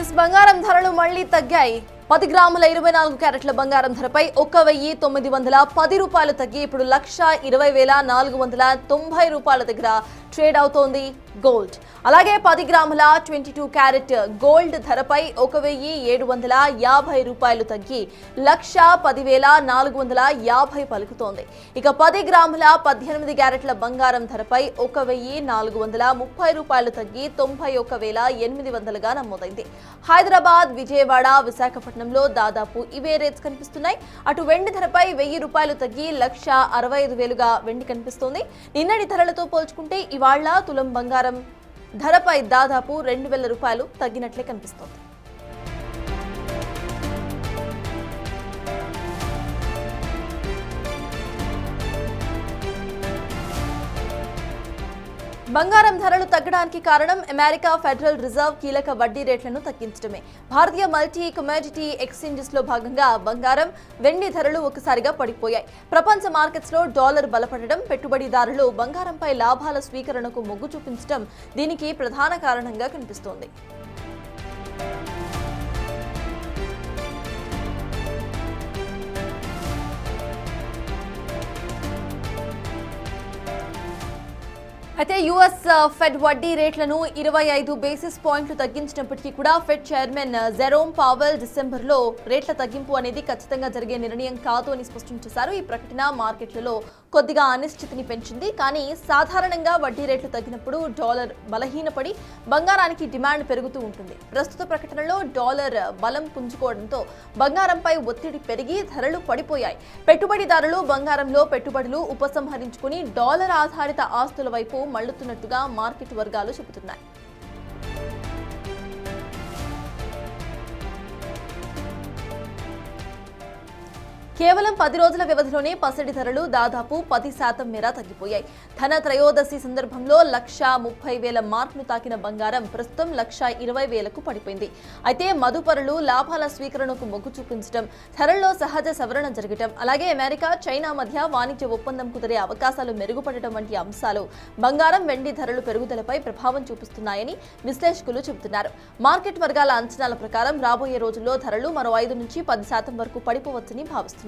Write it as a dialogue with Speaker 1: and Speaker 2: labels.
Speaker 1: इस బంగారం ధరలు మళ్ళీ తగ్గాయి 10 గ్రాముల 24 క్యారెట్ల బంగారం ధరపై 1910 రూపాయలు తగ్గి ఇప్పుడు 1,20,490 రూపాయల దగ్గర ట్రేడ్ అవుతోంది గోల్డ్. అలాగే 10 గ్రాముల 22 క్యారెట్ గోల్డ్ ధరపై 1,750 రూపాయలు తగ్గి 1,10,450 పలుకుతోంది. ఇక 10 గ్రాముల 18 క్యారెట్ల బంగారం ధరపై 1,430 రూపాయలు తగ్గి 91,800గా నమోదైంది. హైదరాబాద్, విజయవాడ, విశాఖపట్నంలో దాదాపు ఇవే రేట్స్ కనిపిస్తున్నాయి. అటు వెండి ధరపై 1000 రూపాయలు తగ్గి 1,65,000గా వెండి కనిపిస్తోంది. నిన్నటి ధరలతో పోల్చుకుంటే ఇవాళ తులం బంగారం ధరపై దాదాపు 2,000 రూపాయలు తగ్గినట్లే కనిపిస్తోంది. బంగారం ధరలు తగ్గడానికి కారణం అమెరికా ఫెడరల్ రిజర్వ్ కీలక వడ్డీ రేట్లను తగ్గించడమే. భారతీయ మల్టీ కమోడిటీ ఎక్స్చేంజెస్ లో భాగంగా బంగారం, వెండి ధరలు ఒకసారిగా పడిపోయాయి. ప్రపంచ మార్కెట్స్ లో డాలర్ బలపడడం, పెట్టుబడిదారులు బంగారంపై లాభాల స్వీకరణకు మొగ్గు చూపించడం దీనికి ప్రధాన కారణంగా కనిపిస్తోంది. అయితే యుఎస్ ఫెడ్ వడ్డీ రేట్లను 25 బేసిస్ పాయింట్లు తగ్గించినప్పటికీ కూడా ఫెడ్ చైర్మన్ జెరోమ్ పావెల్ డిసెంబర్లో రేట్ల తగ్గింపు అనేది ఖచ్చితంగా జరిగే నిర్ణయం కాదు అని స్పష్టం చేశారు. ఈ ప్రకటన మార్కెట్లలో కొద్దిగా అనిశ్చితిని పెంచింది. కానీ సాధారణంగా వడ్డీ రేట్లు తగ్గినప్పుడు డాలర్ బలహీనపడి బంగారానికి డిమాండ్ పెరుగుతూ ఉంటుంది. ప్రస్తుత ప్రకటనలో డాలర్ బలం పుంజుకోవడంతో బంగారంపై ఒత్తిడి పెరిగి ధరలు పడిపోయాయి. పెట్టుబడిదారులు బంగారంలో పెట్టుబడులు ఉపసంహరించుకుని డాలర్ ఆధారిత ఆస్తుల వైపు మళ్లుతున్నట్టుగా మార్కెట్ వర్గాలు చెబుతున్నాయి. కేవలం 10 రోజుల వ్యవధిలోనే పసిడి ధరలు దాదాపు 10% మేర తగ్గిపోయాయి. ధన త్రయోదశి సందర్భంలో 1,30,000 మార్కును తాకిన బంగారం ప్రస్తుతం 1,20,000కు పడిపోయింది. అయితే మదుపరులు లాభాల స్వీకరణకు మొగ్గు చూపించడం, ధరల్లో సహజ సవరణ జరగడం, అలాగే అమెరికా, చైనా మధ్య వాణిజ్య ఒప్పందం కుదిరే అవకాశాలు మెరుగుపడటం వంటి అంశాలు బంగారం, వెండి ధరలు పెరుగుదలపై ప్రభావం చూపిస్తున్నాయని విశ్లేషకులు చెబుతున్నారు. మార్కెట్ వర్గాల అంచనాల ప్రకారం రాబోయే రోజుల్లో ధరలు మరో 5 నుంచి 10% వరకు పడిపోవచ్చని భావిస్తున్నారు.